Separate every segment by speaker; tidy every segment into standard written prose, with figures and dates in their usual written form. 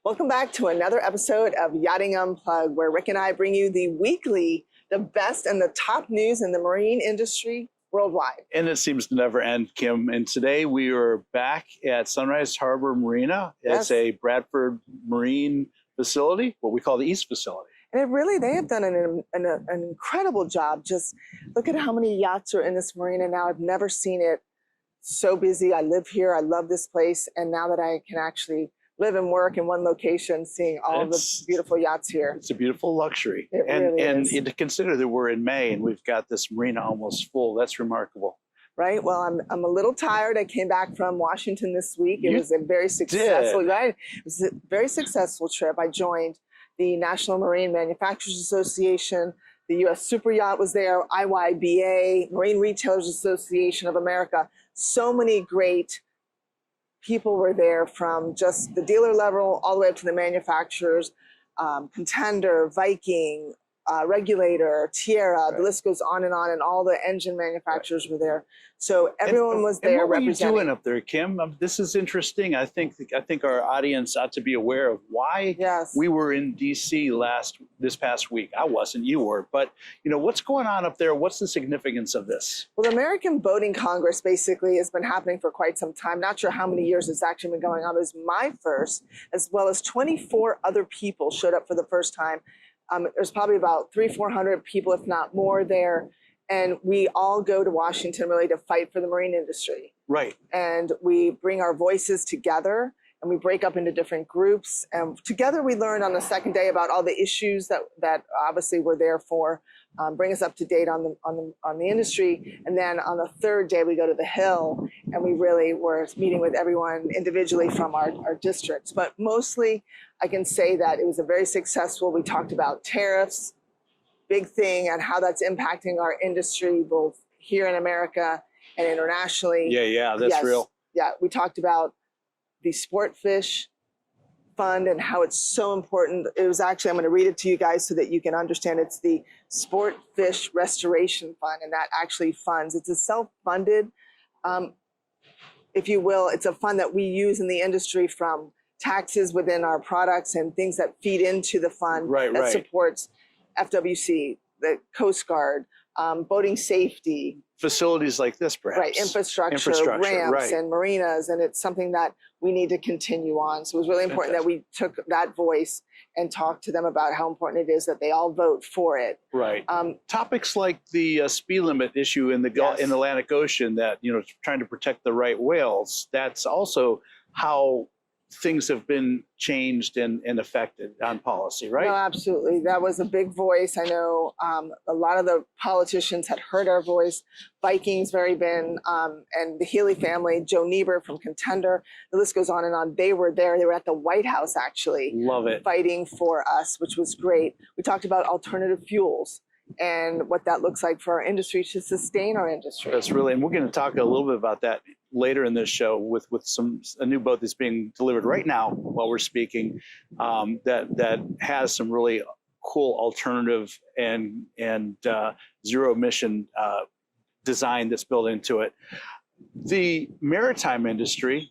Speaker 1: Welcome back to another episode of Yachting Unplugged, where Rick and I bring you the best and the top news in the marine industry worldwide.
Speaker 2: And it seems to never end, Kim. And today we are back at Sunrise Harbor Marina. It's a Bradford Marine facility, what we call the East facility.
Speaker 1: And they have done an incredible job. Just look at how many yachts are in this marina now. I've never seen it so busy. I live here. I love this place. And now that I can actually live and work in one location, seeing all of the beautiful yachts here.
Speaker 2: It's a beautiful luxury.
Speaker 1: It really is.
Speaker 2: And to consider that we're in May and we've got this marina almost full, that's remarkable.
Speaker 1: Right. Well, I'm a little tired. I came back from Washington this week. It was a very successful, It was a very successful trip. I joined the National Marine Manufacturers Association. The U.S. Super Yacht was there, IYBA, Marine Retailers Association of America. So many great people were there, from just the dealer level all the way up to the manufacturers, Contender, Viking, Regulator, Tierra, the list goes on, and all the engine manufacturers were there. So everyone was there representing.
Speaker 2: What were you doing up there, Kim? This is interesting. I think our audience ought to be aware of why we were in D.C. this past week. I wasn't, you were, but what's going on up there? What's the significance of this?
Speaker 1: Well, the American Boating Congress basically has been happening for quite some time. Not sure how many years it's actually been going on. It was my first, as well as 24 other people showed up for the first time. There's probably about 300-400 people, if not more, there. And we all go to Washington really to fight for the marine industry.
Speaker 2: Right.
Speaker 1: And we bring our voices together, and we break up into different groups. And together we learned on the second day about all the issues that obviously we're there for, bring us up to date on the industry. And then on the third day we go to the Hill, and we really were meeting with everyone individually from our districts. But mostly I can say that it was a very successful. We talked about tariffs, big thing, and how that's impacting our industry, both here in America and internationally.
Speaker 2: Yeah, that's real.
Speaker 1: Yeah, we talked about the Sport Fish Fund and how it's so important. It was actually, I'm going to read it to you guys so that you can understand. It's the Sport Fish Restoration Fund, and that actually funds. It's a self-funded, if you will. It's a fund that we use in the industry, from taxes within our products and things that feed into the fund that supports FWC, the Coast Guard, boating safety.
Speaker 2: Facilities like this, perhaps.
Speaker 1: Right, infrastructure ramps and marinas, and it's something that we need to continue on. So it was really important that we took that voice and talked to them about how important it is that they all vote for it.
Speaker 2: Right. Topics like the speed limit issue in the in the Atlantic Ocean, that trying to protect the right whales. That's also how things have been changed and affected on policy, right?
Speaker 1: No, absolutely. That was a big voice. I know a lot of the politicians had heard our voice. Viking's and the Healy family, Joe Niebuhr from Contender, the list goes on and on. They were there. They were at the White House, actually.
Speaker 2: Love it.
Speaker 1: Fighting for us, which was great. We talked about alternative fuels and what that looks like for our industry to sustain our industry.
Speaker 2: That's really, and we're going to talk a little bit about that later in this show with a new boat that's being delivered right now while we're speaking, that has some really cool alternative and zero emission design that's built into it. The maritime industry,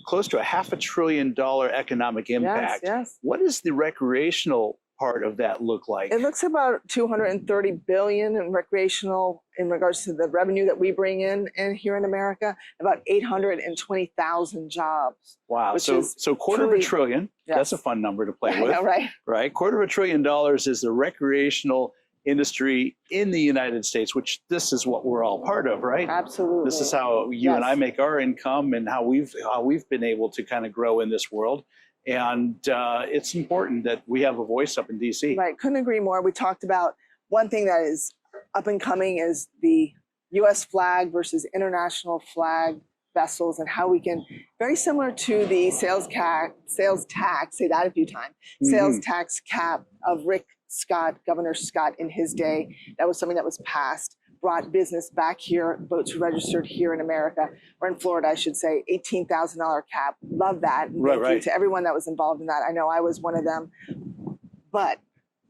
Speaker 2: close to $500 billion economic impact.
Speaker 1: Yes.
Speaker 2: What is the recreational part of that look like?
Speaker 1: It looks about $230 billion in recreational, in regards to the revenue that we bring in here in America, about 820,000 jobs.
Speaker 2: Wow. So $250 billion, that's a fun number to play with.
Speaker 1: I know, right?
Speaker 2: Right. $250 billion is the recreational industry in the United States, which this is what we're all part of, right?
Speaker 1: Absolutely.
Speaker 2: This is how you and I make our income, and how we've been able to kind of grow in this world. And it's important that we have a voice up in D.C.
Speaker 1: Right, couldn't agree more. We talked about one thing that is up and coming is the U.S. flag versus international flag vessels, and how we can, very similar to the sales tax, say that a few times, sales tax cap of Rick Scott, Governor Scott in his day. That was something that was passed, brought business back here, boats registered here in America, or in Florida, I should say, $18,000 cap. Love that. And thank you to everyone that was involved in that. I know I was one of them. But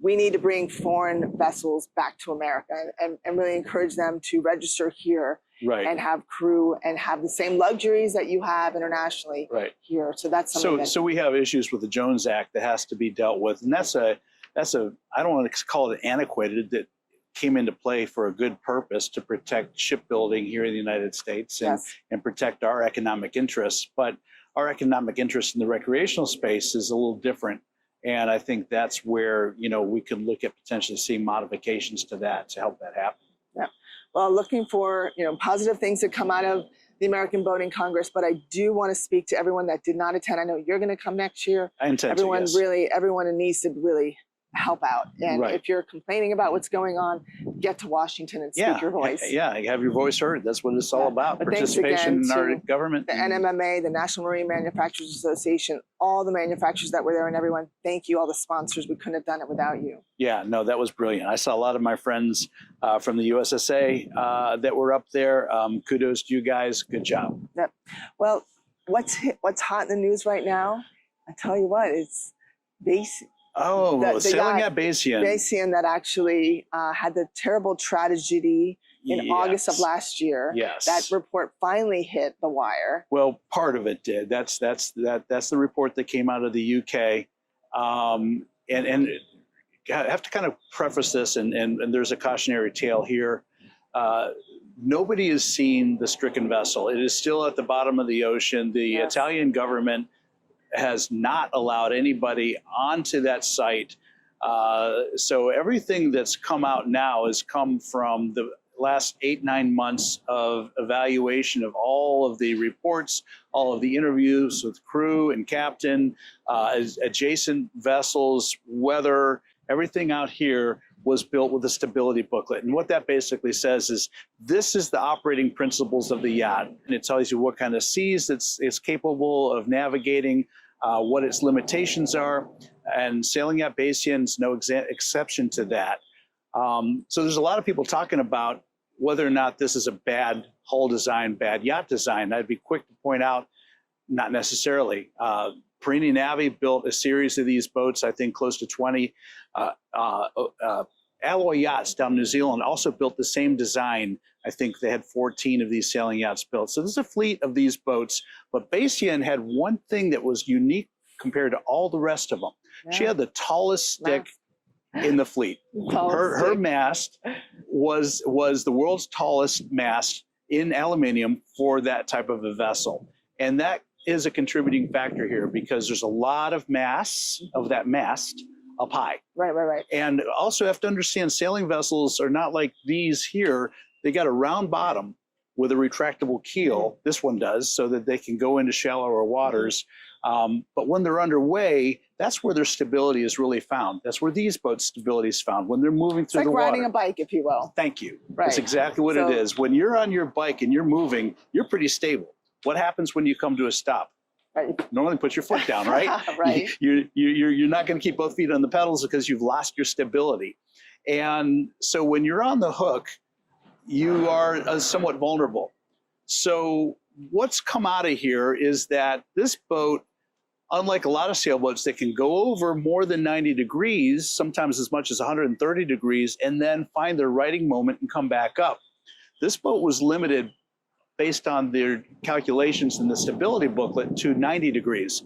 Speaker 1: we need to bring foreign vessels back to America and really encourage them to register here
Speaker 2: Right.
Speaker 1: and have crew and have the same luxuries that you have internationally here. So that's something.
Speaker 2: So we have issues with the Jones Act that has to be dealt with, and that's a I don't want to call it antiquated, that came into play for a good purpose to protect shipbuilding here in the United States and protect our economic interests. But our economic interest in the recreational space is a little different. And I think that's where, we can look at potentially seeing modifications to that to help that happen.
Speaker 1: Yeah. Well, looking for, positive things that come out of the American Boating Congress, but I do want to speak to everyone that did not attend. I know you're going to come next year.
Speaker 2: I intend
Speaker 1: everyone
Speaker 2: to, yes.
Speaker 1: Everyone needs to really help out. And if you're complaining about what's going on, get to Washington and speak your voice.
Speaker 2: Yeah, have your voice heard. That's what it's all about.
Speaker 1: But
Speaker 2: participation in our government.
Speaker 1: The NMMA, the National Marine Manufacturers Association, all the manufacturers that were there, and everyone, thank you, all the sponsors. We couldn't have done it without you. Yeah, no, that was brilliant. I saw a lot of my friends from the USSA that were up there. Kudos to you guys. Good job. Yep. Well, what's hot in the news right now? I tell you what, it's Bayesian. Oh, the sailing at Bayesian. Bayesian that actually had the terrible tragedy in August of last year. Yes. That report finally hit the wire. Well, part of it did. That's the report that came out of the UK. And I have to kind of preface this, and there's a cautionary tale here. Nobody has seen the stricken vessel. It is still at the bottom of the ocean. The Italian government has not allowed anybody onto that site. So everything that's come out now has come from the last 8-9 months of evaluation of all of the reports, all of the interviews with crew and captain, adjacent vessels, weather, everything out here was built with a stability booklet. And what that basically says is, this is the operating principles of the yacht. And it tells you what kind of seas it's capable of navigating, what its limitations are, and sailing at Bayesian is no exception to that. So there's a lot of people talking about whether or not this is a bad hull design, bad yacht design. I'd be quick to point out, not necessarily. Perini Navi built a series of these boats, I think close to 20. Alloy Yachts down in New Zealand also built the same design. I think they had 14 of these sailing yachts built. So there's a fleet of these boats, but Bayesian had one thing that was unique compared to all the rest of them. Yeah. She had the tallest stick in the fleet. Her mast was the world's tallest mast in aluminium for that type of a vessel. And that is a contributing factor here, because there's a lot of mass of that mast up high. Right. And also have to understand, sailing vessels are not like these here. They got a round bottom with a retractable keel. This one does, so that they can go into shallower waters. But when they're underway, that's where their stability is really found. That's where these boats' stability is found, when they're moving through the water. It's like riding a bike, if you will. Thank you. Right. That's exactly what it is. When you're on your bike and you're moving, you're pretty stable. What happens when you come to a stop? Right. Normally put your foot down, right? Right. You're not going to keep both feet on the pedals because you've lost your stability. And so when you're on the hook, you are somewhat vulnerable. So what's come out of here is that this boat, unlike a lot of sailboats that can go over more than 90 degrees, sometimes as much as 130 degrees, and then find their righting moment and come back up. This boat was limited based on their calculations in the stability booklet to 90 degrees.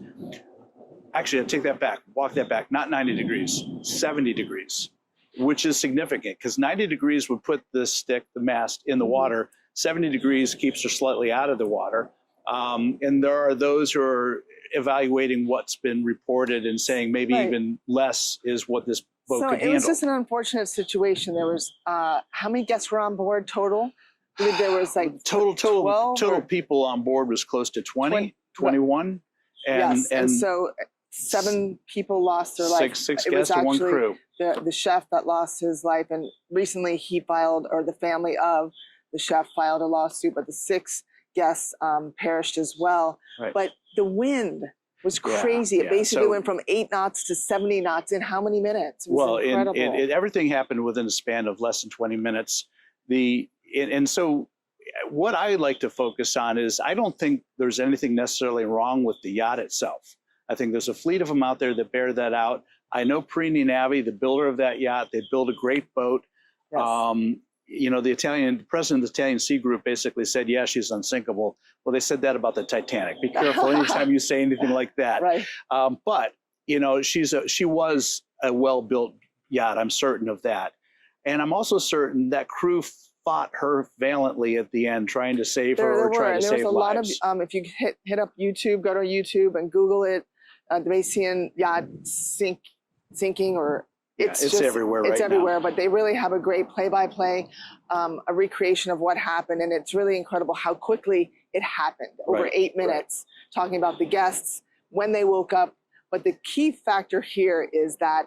Speaker 1: Actually, I take that back, walk that back, not 90 degrees, 70 degrees, which is significant, because 90 degrees would put the stick, the mast, in the water. 70 degrees keeps her slightly out of the water. And there are those who are evaluating what's been reported and saying maybe even less is what this boat could handle. So it was just an unfortunate situation. There was, how many guests were on board total? I believe there was like total people on board was close to 21. And so 7 people lost their life. Six guests and 1 crew. The chef that lost his life, and recently he filed, or the family of the chef filed a lawsuit, but the 6 guests perished as well. Right. But the wind was crazy. It basically went from 8 knots to 70 knots in how many minutes? It was incredible. Everything happened within a span of less than 20 minutes. And so what I like to focus on is, I don't think there's anything necessarily wrong with the yacht itself. I think there's a fleet of them out there that bear that out. I know Perini Navi, the builder of that yacht, they build a great boat. Yes.
Speaker 2: you know, the president of the Italian Sea Group basically said, yeah, she's unsinkable. Well, they said that about the Titanic. Be careful anytime you say anything like that.
Speaker 1: Right.
Speaker 2: But, you know, she was a well-built yacht. I'm certain of that. And I'm also certain that crew fought her valiantly at the end, trying to save her or trying to save lives.
Speaker 1: There was a lot of, if you hit up YouTube, go to YouTube and Google it, the Bayesian yacht sinking, or it's just
Speaker 2: everywhere right now.
Speaker 1: It's everywhere, but they really have a great play-by-play, a recreation of what happened, and it's really incredible how quickly it happened, over 8 minutes, talking about the guests, when they woke up. But the key factor here is that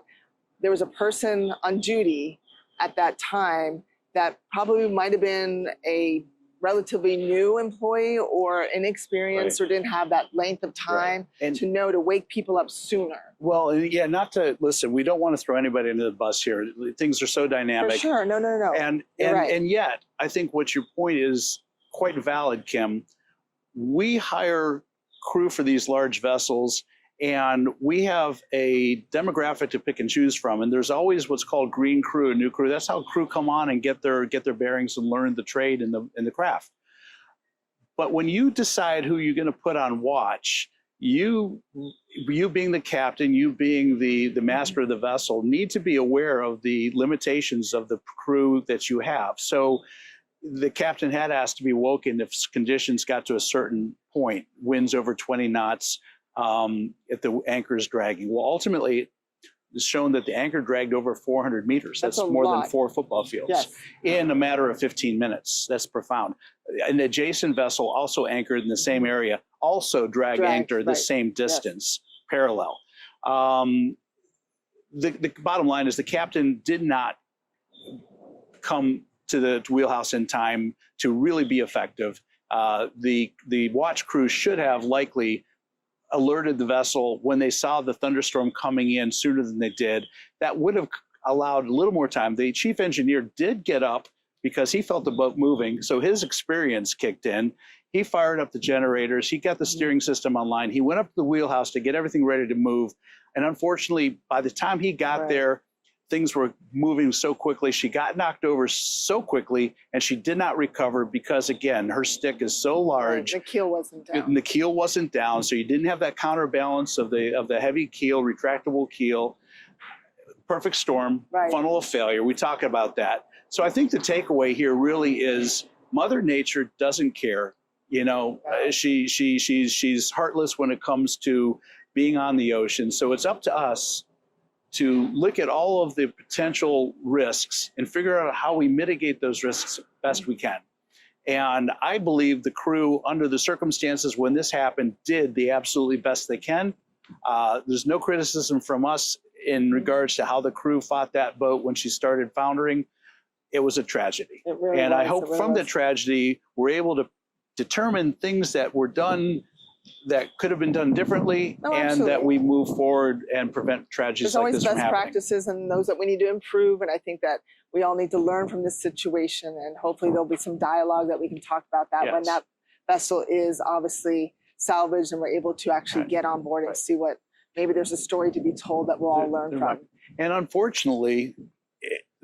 Speaker 1: there was a person on duty at that time that probably might have been a relatively new employee or inexperienced or didn't have that length of time to know to wake people up sooner.
Speaker 2: Well, yeah, not to listen, we don't want to throw anybody into the bus here. Things are so dynamic.
Speaker 1: For sure, no.
Speaker 2: And yet, I think what your point is quite valid, Kim. We hire crew for these large vessels, and we have a demographic to pick and choose from. And there's always what's called green crew and new crew. That's how crew come on and get their bearings and learn the trade and the craft. But when you decide who you're going to put on watch, you being the captain, you being the master of the vessel, need to be aware of the limitations of the crew that you have. So the captain had asked to be woken if conditions got to a certain point, winds over 20 knots, if the anchor is dragging. Well, ultimately, it's shown that the anchor dragged over 400 meters. That's more than 4 football fields in a matter of 15 minutes. That's profound. An adjacent vessel also anchored in the same area, also drag anchor the same distance, parallel. The bottom line is the captain did not come to the wheelhouse in time to really be effective. The watch crew should have likely alerted the vessel when they saw the thunderstorm coming in sooner than they did. That would have allowed a little more time. The chief engineer did get up because he felt the boat moving, so his experience kicked in. He fired up the generators, he got the steering system online, he went up to the wheelhouse to get everything ready to move. And unfortunately, by the time he got there, things were moving so quickly. She got knocked over so quickly, and she did not recover because, again, her stick is so large.
Speaker 1: The keel wasn't down.
Speaker 2: And the keel wasn't down, so you didn't have that counterbalance of the heavy keel, retractable keel. Perfect storm, funnel of failure. We talk about that. So I think the takeaway here really is Mother Nature doesn't care. You know, she's heartless when it comes to being on the ocean. So it's up to us to look at all of the potential risks and figure out how we mitigate those risks best we can. And I believe the crew, under the circumstances when this happened, did the absolutely best they can. There's no criticism from us in regards to how the crew fought that boat when she started foundering. It was a tragedy. It really was. I hope from the tragedy, we're able to determine things that were done that could have been done differently, and that we move forward and prevent tragedies like this from happening. There's always best
Speaker 1: practices and those that we need to improve, and I think that we all need to learn from this situation, and hopefully there'll be some dialogue that we can talk about that when that vessel is obviously salvaged and we're able to actually get on board and see what, maybe there's a story to be told that we'll all learn from.
Speaker 2: And unfortunately,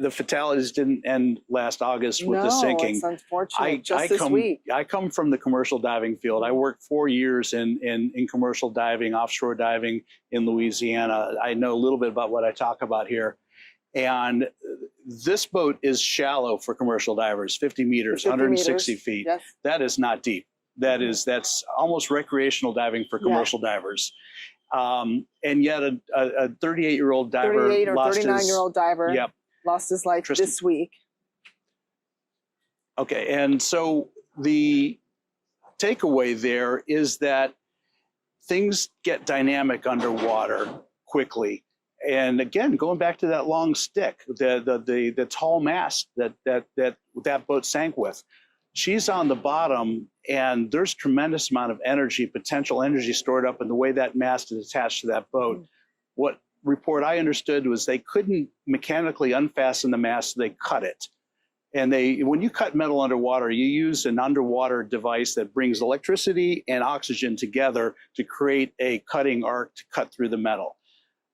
Speaker 2: the fatalities didn't end last August with the sinking.
Speaker 1: It's unfortunate. This week.
Speaker 2: I come from the commercial diving field. I worked 4 years in commercial diving, offshore diving in Louisiana. I know a little bit about what I talk about here. And this boat is shallow for commercial divers, 50 meters, 160 feet. Yes. That is not deep. That's almost recreational diving for commercial divers. And yet a 38-year-old diver
Speaker 1: 38 or 39-year-old diver.
Speaker 2: Yep.
Speaker 1: Lost his life this week.
Speaker 2: Okay, and so the takeaway there is that things get dynamic underwater quickly. And again, going back to that long stick, the tall mast that boat sank with, she's on the bottom, and there's tremendous amount of energy, potential energy stored up in the way that mast is attached to that boat. What report I understood was they couldn't mechanically unfasten the mast, so they cut it. And when you cut metal underwater, you use an underwater device that brings electricity and oxygen together to create a cutting arc to cut through the metal.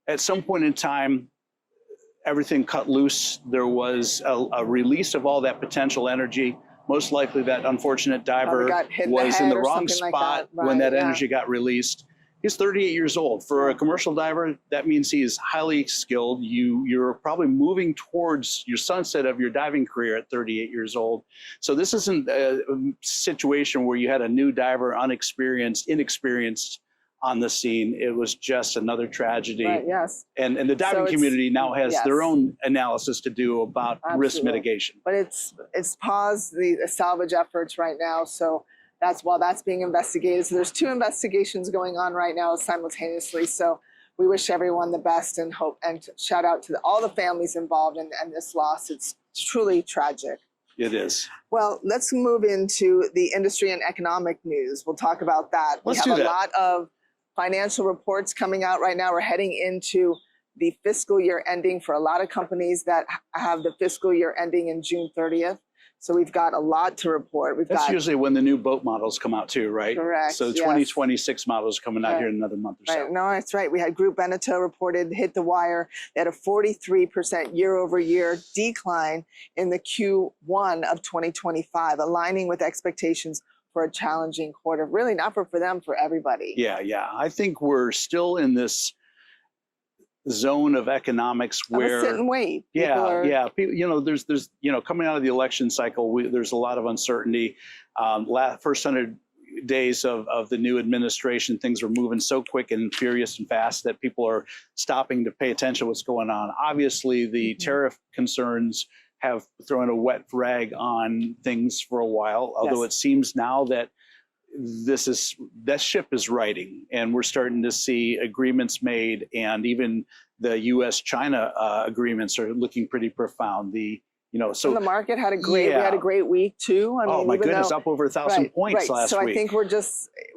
Speaker 2: At some point in time, everything cut loose. There was a release of all that potential energy. Most likely that unfortunate diver was in the wrong spot when that energy got released. He's 38 years old. For a commercial diver, that means he is highly skilled. You're probably moving towards your sunset of your diving career at 38 years old. So this isn't a situation where you had a new diver, inexperienced on the scene. It was just another tragedy.
Speaker 1: Right, yes.
Speaker 2: And the diving community now has their own analysis to do about risk mitigation.
Speaker 1: But it's paused the salvage efforts right now. So while that's being investigated. So there's 2 investigations going on right now simultaneously. So we wish everyone the best and hope, and shout out to all the families involved in this loss. It's truly tragic.
Speaker 2: It is.
Speaker 1: Well, let's move into the industry and economic news. We'll talk about that. We have a lot of financial reports coming out right now. We're heading into the fiscal year ending for a lot of companies that have the fiscal year ending in June 30th. So we've got a lot to report.
Speaker 2: That's usually when the new boat models come out too, right?
Speaker 1: Correct.
Speaker 2: So 2026 models coming out here in another month or so.
Speaker 1: Right. No, that's right. We had Group Beneteau reported, hit the wire. They had a 43% year-over-year decline in the Q1 of 2025, aligning with expectations for a challenging quarter. Really not for them, for everybody.
Speaker 2: Yeah. I think we're still in this zone of economics where
Speaker 1: sit and wait.
Speaker 2: People, there's coming out of the election cycle, there's a lot of uncertainty. First 100 days of the new administration, things were moving so quick and furious and fast that people are stopping to pay attention to what's going on. Obviously, the tariff concerns have thrown a wet rag on things for a while, although it seems now that that ship is righting, and we're starting to see agreements made, and even the U.S.-China agreements are looking pretty profound. So
Speaker 1: the market had we had a great week too. I mean,
Speaker 2: oh my goodness, up over 1,000 points last week.
Speaker 1: So I think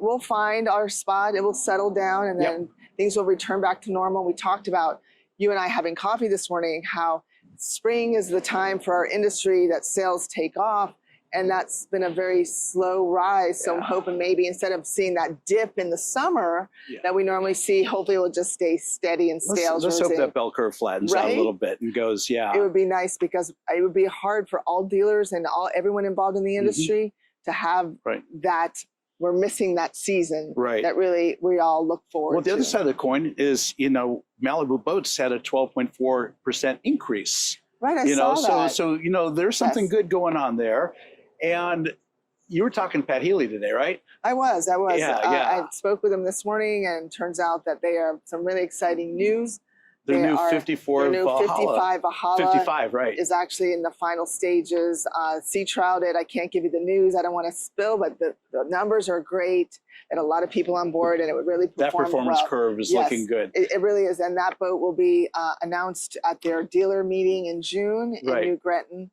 Speaker 1: we'll find our spot. It will settle down, and then things will return back to normal. We talked about, you and I having coffee this morning, how spring is the time for our industry that sales take off. And that's been a very slow rise. So I'm hoping maybe instead of seeing that dip in the summer that we normally see, hopefully it will just stay steady and stay.
Speaker 2: Let's hope that bell curve flattens out a little bit and goes, It
Speaker 1: would be nice, because it would be hard for all dealers and everyone involved in the industry to have that. We're missing that season that really we all look forward to.
Speaker 2: Well, the other side of the coin is, Malibu Boats had a 12.4% increase.
Speaker 1: Right, I saw that.
Speaker 2: So there's something good going on there. And you were talking to Pat Healy today, right?
Speaker 1: I was. I spoke with him this morning, and turns out that they have some really exciting news.
Speaker 2: Their new 54
Speaker 1: Valhalla.
Speaker 2: 55, right.
Speaker 1: Is actually in the final stages. Sea trialed it. I can't give you the news. I don't want to spill, but the numbers are great, and a lot of people on board, and it would really perform
Speaker 2: That performance curve is looking good.
Speaker 1: It really is. And that boat will be announced at their dealer meeting in June in New Gretton,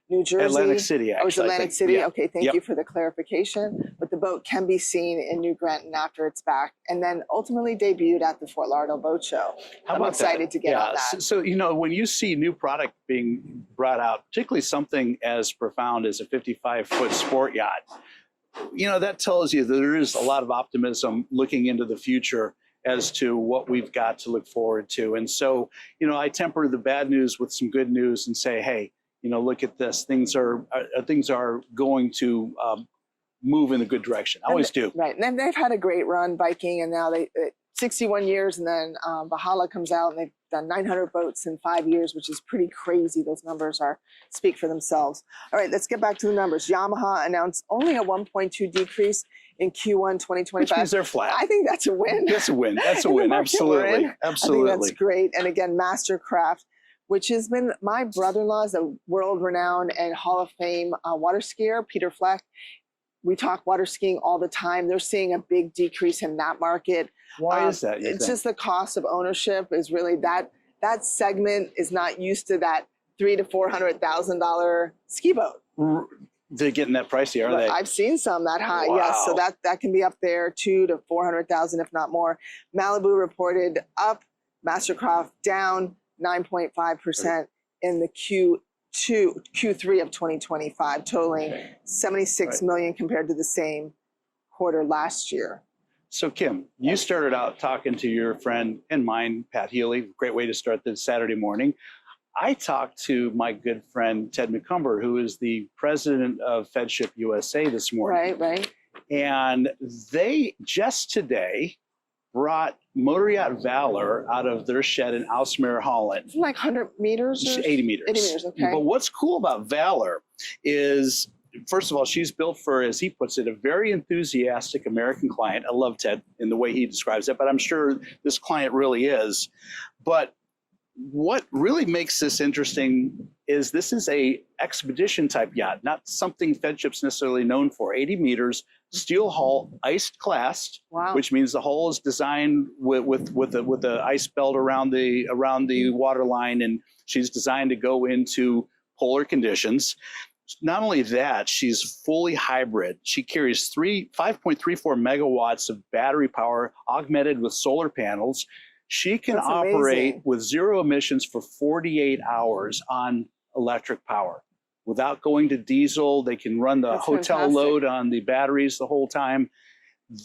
Speaker 1: New Jersey.
Speaker 2: Atlantic City, actually.
Speaker 1: Oh, it's Atlantic City? Yeah. Okay, thank you for the clarification. But the boat can be seen in New Gretton after it's back, and then ultimately debuted at the Fort Lauderdale Boat Show. I'm excited to get on that.
Speaker 2: So, when you see new product being brought out, particularly something as profound as a 55-foot sport yacht, that tells you that there is a lot of optimism looking into the future as to what we've got to look forward to. And so, I temper the bad news with some good news and say, hey, look at this. Things are going to move in a good direction. I always do.
Speaker 1: Right. And they've had a great run, Viking, and now 61 years, and then Valhalla comes out, and they've done 900 boats in 5 years, which is pretty crazy. Those numbers speak for themselves. All right, let's get back to the numbers. Yamaha announced only a 1.2 decrease in Q1 2025.
Speaker 2: Which means they're flat.
Speaker 1: I think that's a win.
Speaker 2: That's a win. That's a win. Absolutely. Absolutely.
Speaker 1: I think that's great. And again, Mastercraft, which has been my brother-in-law's a world-renowned and Hall of Fame water skier, Peter Fleck. We talk water skiing all the time. They're seeing a big decrease in that market.
Speaker 2: Why is that?
Speaker 1: It's just the cost of ownership is really that segment is not used to that $300,000 to $400,000 ski boat.
Speaker 2: They're getting that pricey, are they?
Speaker 1: I've seen some that high,
Speaker 2: wow.
Speaker 1: Yes. So that can be up there, $200,000 to $400,000, if not more. Malibu reported up, Mastercraft down 9.5% in the Q3 of 2025, totaling $76 million compared to the same quarter last year.
Speaker 2: So Kim, you started out talking to your friend and mine, Pat Healy. Great way to start the Saturday morning. I talked to my good friend Ted McCumber, who is the president of FedShip USA this morning.
Speaker 1: Right.
Speaker 2: And they just today brought Motor Yacht Valor out of their shed in Aalsmeer, Holland.
Speaker 1: Isn't it like 100 meters? Or
Speaker 2: 80 meters.
Speaker 1: 80 meters, okay.
Speaker 2: But what's cool about Valor is, first of all, she's built for, as he puts it, a very enthusiastic American client. I love Ted in the way he describes it, but I'm sure this client really is. But what really makes this interesting is this is a expedition type yacht, not something FedShip's necessarily known for. 80 meters, steel hull, iced classed,
Speaker 1: wow.
Speaker 2: which means the hull is designed with the ice belt around the waterline, and she's designed to go into polar conditions. Not only that, she's fully hybrid. She carries 5.34 megawatts of battery power augmented with solar panels. She can operate with zero emissions for 48 hours on electric power without going to diesel. They can run the hotel load on the batteries the whole time.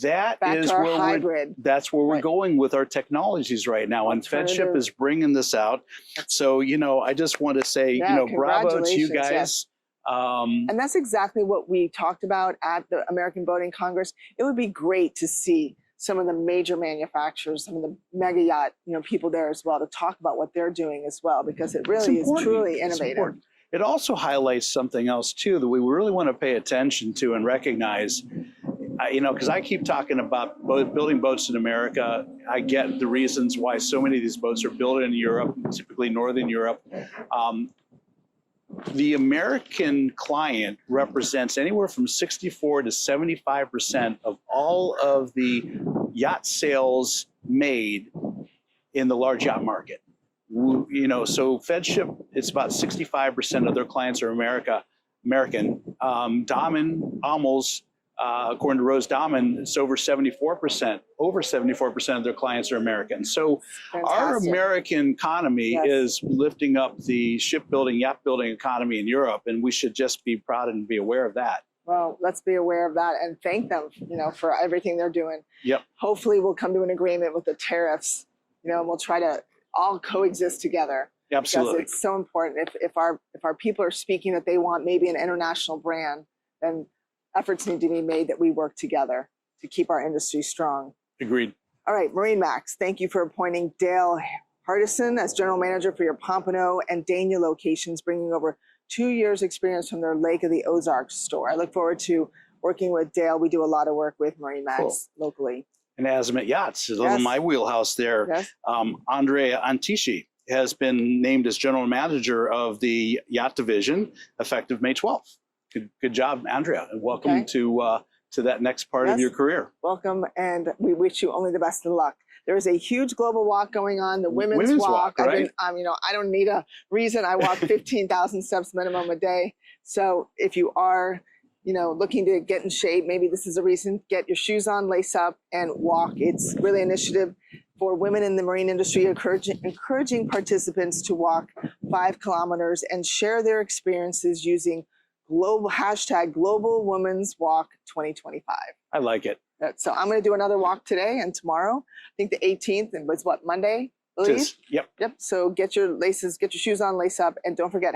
Speaker 2: That's where we're going with our technologies right now. And FedShip is bringing this out. So, I just want to say, bravo to you guys.
Speaker 1: Yes. And that's exactly what we talked about at the American Boating Congress. It would be great to see some of the major manufacturers, some of the mega yacht, people there as well, to talk about what they're doing as well, because it really is truly innovative.
Speaker 2: It also highlights something else too that we really want to pay attention to and recognize. Because I keep talking about building boats in America. I get the reasons why so many of these boats are built in Europe, typically Northern Europe. The American client represents anywhere from 64 to 75% of all of the yacht sales made in the large yacht market. So FedShip, it's about 65% of their clients are American. Dahmen, Amels, according to Rose Dahmen, it's over 74%. Over 74% of their clients are American. So our American economy is lifting up the shipbuilding, yacht building economy in Europe, and we should just be proud and be aware of that.
Speaker 1: Well, let's be aware of that and thank them, for everything they're doing.
Speaker 2: Yep.
Speaker 1: Hopefully we'll come to an agreement with the tariffs, and we'll try to all coexist together.
Speaker 2: Absolutely.
Speaker 1: Because it's so important. If our people are speaking that they want maybe an international brand, then efforts need to be made that we work together to keep our industry strong.
Speaker 2: Agreed.
Speaker 1: All right, Marine Max, thank you for appointing Dale Hardison as General Manager for your Pompano and Dania locations, bringing over 2 years experience from their Lake of the Ozarks store. I look forward to working with Dale. We do a lot of work with Marine Max locally.
Speaker 2: And Azimut Yachts is in my wheelhouse there.
Speaker 1: Yes.
Speaker 2: Andrea Antici has been named as General Manager of the Yacht Division effective May 12th. Good job, Andrea, and welcome to that next part of your career.
Speaker 1: Welcome, and we wish you only the best of luck. There is a huge global walk going on, the Women's Walk.
Speaker 2: Right?
Speaker 1: I don't need a reason. I walk 15,000 steps minimum a day. So if you are, looking to get in shape, maybe this is a reason. Get your shoes on, lace up, and walk. It's really an initiative for women in the marine industry, encouraging participants to walk 5 kilometers and share their experiences using Global Women's Walk 2025.
Speaker 2: I like it.
Speaker 1: So I'm going to do another walk today and tomorrow. I think the 18th, and was what, Monday?
Speaker 2: Yep.
Speaker 1: So get your shoes on, lace up, and don't forget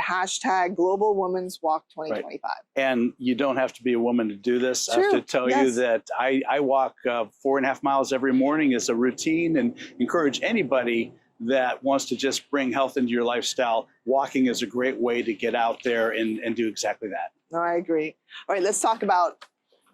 Speaker 1: Global Women's Walk 2025.
Speaker 2: Right. And you don't have to be a woman to do this. I have to tell you that I walk 4.5 miles every morning as a routine, and encourage anybody that wants to just bring health into your lifestyle. Walking is a great way to get out there and do exactly that.
Speaker 1: No, I agree. All right, let's talk about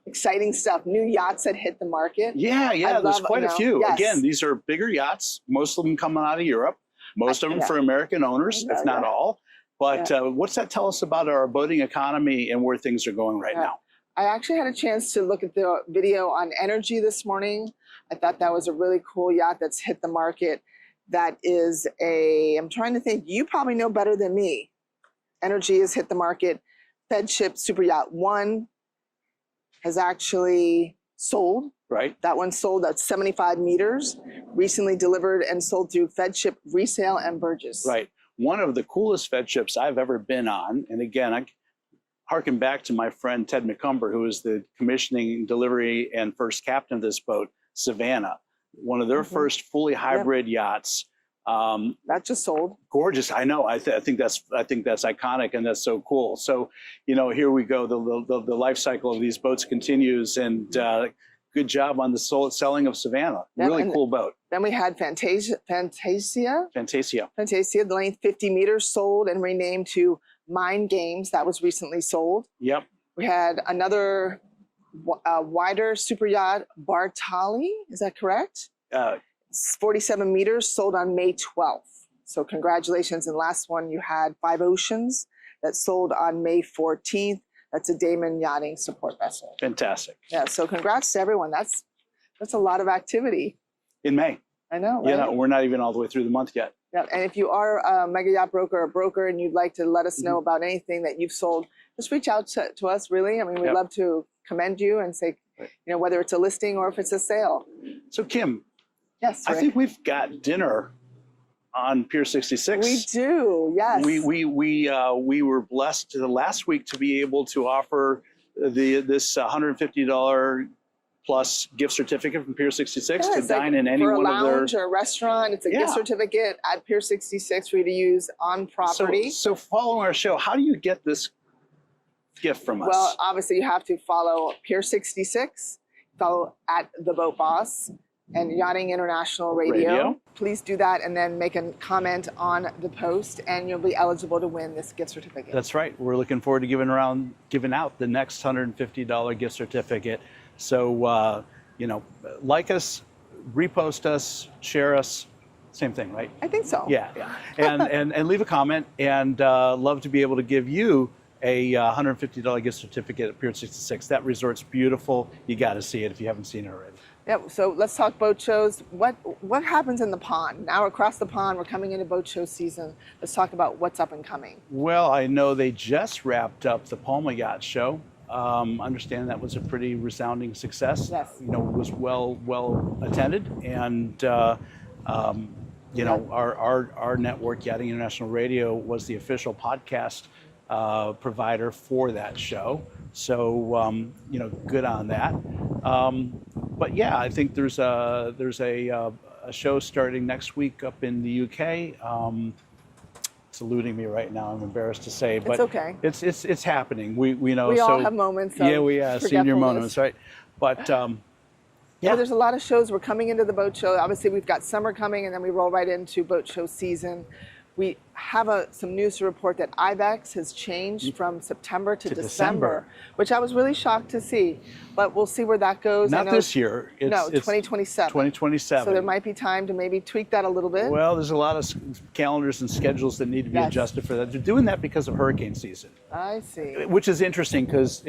Speaker 1: exciting stuff. New yachts that hit the market.
Speaker 2: Yeah, there's quite a few. Yes. Again, these are bigger yachts, most of them coming out of Europe, most of them for American owners, if not all. But what's that tell us about our boating economy and where things are going right now?
Speaker 1: I actually had a chance to look at the video on Energy this morning. I thought that was a really cool yacht that's hit the market. That is I'm trying to think, you probably know better than me. Energy has hit the market. FedShip Super Yacht 1 has actually sold.
Speaker 2: Right.
Speaker 1: That one sold at 75 meters, recently delivered and sold through FedShip Resale and Burgess.
Speaker 2: Right. One of the coolest FedShips I've ever been on. And again, I harken back to my friend Ted McCumber, who is the commissioning, delivery, and first captain of this boat, Savannah. One of their first fully hybrid yachts.
Speaker 1: That just sold.
Speaker 2: Gorgeous. I know. I think that's iconic, and that's so cool. So, here we go. The life cycle of these boats continues, and good job on the selling of Savannah. Really cool boat.
Speaker 1: Then we had Fantasia.
Speaker 2: Fantasia.
Speaker 1: The length 50 meters, sold and renamed to Mind Games. That was recently sold.
Speaker 2: Yep.
Speaker 1: We had another wider super yacht, Bartali. Is that correct? 47 meters, sold on May 12th. So congratulations. And last one, you had Five Oceans that sold on May 14th. That's a Damon Yachting support vessel.
Speaker 2: Fantastic.
Speaker 1: Yeah, so congrats to everyone. That's a lot of activity.
Speaker 2: In May.
Speaker 1: I know, right?
Speaker 2: Yeah, we're not even all the way through the month yet.
Speaker 1: Yeah, and if you are a mega yacht broker or broker and you'd like to let us know about anything that you've sold, just reach out to us, really. I mean, we'd love to commend you and say, whether it's a listing or if it's a sale.
Speaker 2: So, Kim.
Speaker 1: Yes, Rick.
Speaker 2: I think we've got dinner on Pier 66.
Speaker 1: We do, yes.
Speaker 2: We were blessed last week to be able to offer this $150 plus gift certificate from Pier 66 to dine in any one of their...
Speaker 1: For a lounge or a restaurant, it's a gift certificate at Pier 66 for you to use on property.
Speaker 2: So following our show, how do you get this gift from us?
Speaker 1: Well, obviously you have to follow Pier 66, follow at The Boat Boss, and Yachting International Radio. Please do that and then make a comment on the post and you'll be eligible to win this gift certificate.
Speaker 2: That's right. We're looking forward to giving out the next $150 gift certificate. So, like us, repost us, share us, same thing, right?
Speaker 1: I think so.
Speaker 2: Yeah. and leave a comment, and love to be able to give you a $150 gift certificate at Pier 66. That resort's beautiful. You got to see it if you haven't seen it already.
Speaker 1: Yeah, so let's talk boat shows. What happens in the pond? Now across the pond, we're coming into boat show season. Let's talk about what's up and coming.
Speaker 2: Well, I know they just wrapped up the Palma Yacht Show. Understand that was a pretty resounding success.
Speaker 1: Yes.
Speaker 2: It was well attended, and our network, Yachting International Radio, was the official podcast provider for that show. So good on that. But yeah, I think there's a show starting next week up in the UK. It's eluding me right now. I'm embarrassed to say, but
Speaker 1: it's okay.
Speaker 2: It's happening. We know.
Speaker 1: We all have moments. Of
Speaker 2: senior moments, right? But
Speaker 1: there's a lot of shows. We're coming into the boat show. Obviously, we've got summer coming, and then we roll right into boat show season. We have some news to report that IBEX has changed from September to December, which I was really shocked to see. But we'll see where that goes.
Speaker 2: Not this year.
Speaker 1: It's 2027.
Speaker 2: 2027.
Speaker 1: So there might be time to maybe tweak that a little bit.
Speaker 2: Well, there's a lot of calendars and schedules that need to be adjusted for that. They're doing that because of hurricane season.
Speaker 1: I see.
Speaker 2: Which is interesting because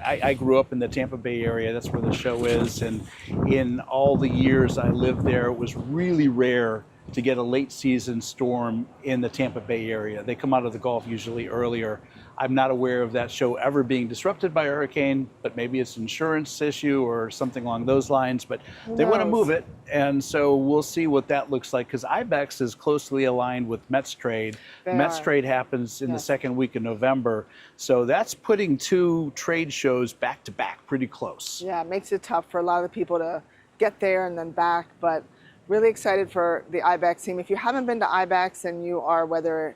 Speaker 2: I grew up in the Tampa Bay area. That's where the show is. And in all the years I lived there, it was really rare to get a late season storm in the Tampa Bay area. They come out of the Gulf usually earlier. I'm not aware of that show ever being disrupted by a hurricane, but maybe it's an insurance issue or something along those lines, but they want to move it. And so we'll see what that looks like, because IBEX is closely aligned with Mets Trade. Mets Trade happens in the second week of November. So that's putting two trade shows back to back pretty close.
Speaker 1: Yeah, it makes it tough for a lot of the people to get there and then back, but really excited for the IBEX team. If you haven't been to IBEX and you are,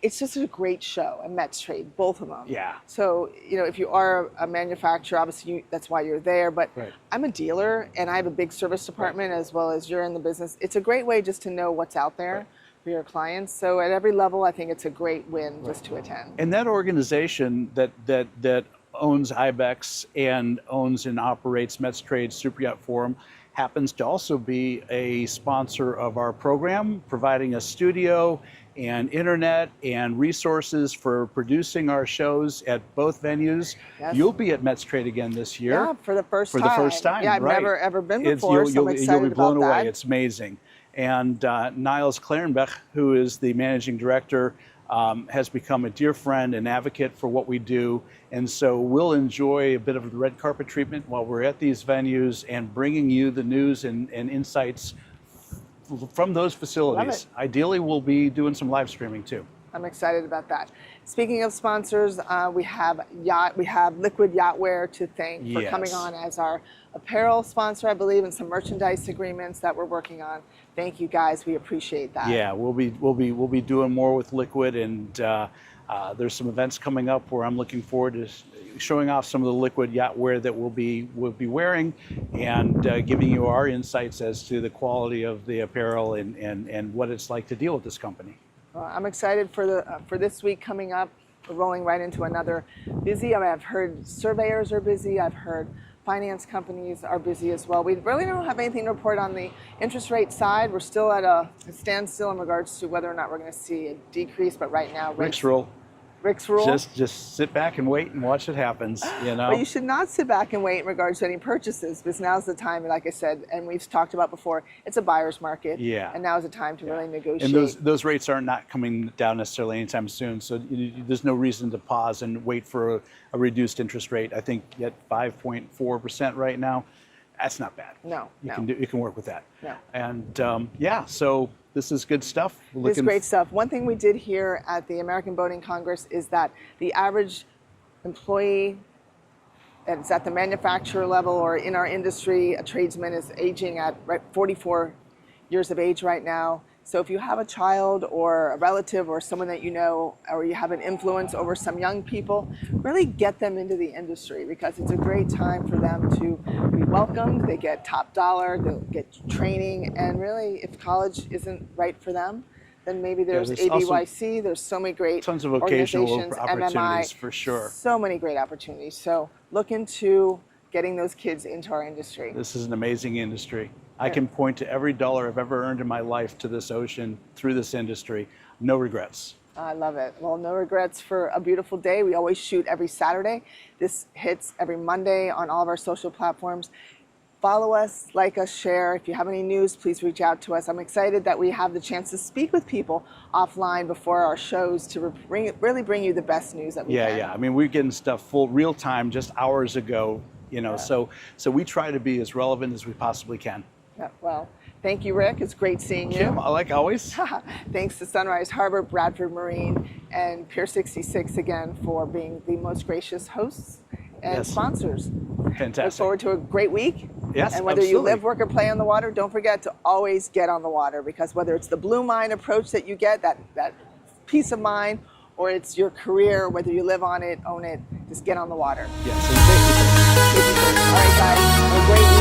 Speaker 1: it's just a great show, a Mets Trade, both of them.
Speaker 2: Yeah.
Speaker 1: So, if you are a manufacturer, obviously that's why you're there, but I'm a dealer and I have a big service department as well as you're in the business. It's a great way just to know what's out there for your clients. So at every level, I think it's a great win just to attend.
Speaker 2: And that organization that owns IBEX and owns and operates Mets Trade Super Yacht Forum happens to also be a sponsor of our program, providing a studio and internet and resources for producing our shows at both venues. Yes. You'll be at Mets Trade again this year.
Speaker 1: Yeah, for the first time.
Speaker 2: For the first time,
Speaker 1: yeah, I've never ever been before, so I'm excited
Speaker 2: you'll be blown
Speaker 1: about
Speaker 2: away.
Speaker 1: that.
Speaker 2: It's amazing. And Niles Klarenbach, who is the managing director, has become a dear friend and advocate for what we do. And so we'll enjoy a bit of the red carpet treatment while we're at these venues and bringing you the news and insights from those facilities. Ideally, we'll be doing some live streaming too.
Speaker 1: I'm excited about that. Speaking of sponsors, we have Liquid Yachtwear to thank for coming on as our apparel sponsor, I believe, and some merchandise agreements that we're working on. Thank you guys. We appreciate that.
Speaker 2: Yeah, we'll be doing more with Liquid, and there's some events coming up where I'm looking forward to showing off some of the Liquid Yachtwear that we'll be wearing, and giving you our insights as to the quality of the apparel and what it's like to deal with this company.
Speaker 1: I'm excited for this week coming up. We're rolling right into another busy. I mean, I've heard surveyors are busy. I've heard finance companies are busy as well. We really don't have anything to report on the interest rate side. We're still at a standstill in regards to whether or not we're going to see a decrease. But right now,
Speaker 2: Rick's rule.
Speaker 1: Rick's rule.
Speaker 2: Just sit back and wait and watch it happens. You know.
Speaker 1: But you should not sit back and wait in regards to any purchases, because now's the time. Like I said, and we've talked about before, it's a buyer's market.
Speaker 2: Yeah.
Speaker 1: And now's the time to really negotiate.
Speaker 2: And those rates are not coming down necessarily anytime soon. So there's no reason to pause and wait for a reduced interest rate. I think at 5.4% right now, that's not bad.
Speaker 1: No.
Speaker 2: You can work with that.
Speaker 1: No.
Speaker 2: And so this is good stuff.
Speaker 1: This is great stuff. One thing we did here at the American Boating Congress is that the average employee that's at the manufacturer level or in our industry, a tradesman, is aging at 44 years of age right now. So if you have a child or a relative or someone that you know, or you have an influence over some young people, really get them into the industry, because it's a great time for them to be welcomed. They get top dollar, they'll get training, and really, if college isn't right for them, then maybe there's ABYC. There's so many great
Speaker 2: tons of vocational opportunities,
Speaker 1: MMI,
Speaker 2: for sure.
Speaker 1: So many great opportunities. So look into getting those kids into our industry.
Speaker 2: This is an amazing industry. I can point to every dollar I've ever earned in my life to this ocean through this industry. No regrets.
Speaker 1: I love it. Well, no regrets for a beautiful day. We always shoot every Saturday. This hits every Monday on all of our social platforms. Follow us, like us, share. If you have any news, please reach out to us. I'm excited that we have the chance to speak with people offline before our shows to really bring you the best news that we can.
Speaker 2: Yeah. I mean, we're getting stuff full real time just hours ago, so we try to be as relevant as we possibly can.
Speaker 1: Yeah, well, thank you, Rick. It's great seeing you.
Speaker 2: Kim, like always.
Speaker 1: Thanks to Sunrise Harbor, Bradford Marine, and Pier 66 again for being the most gracious hosts and sponsors.
Speaker 2: Fantastic.
Speaker 1: Look forward to a great week.
Speaker 2: Yes,
Speaker 1: and whether you live, work, or play on the water, don't forget to always get on the water, because whether it's the blue mind approach that you get, that peace of mind, or it's your career, whether you live on it, own it, just get on the water.
Speaker 2: Yes, and thank you.
Speaker 1: All right, guys. Have a great week.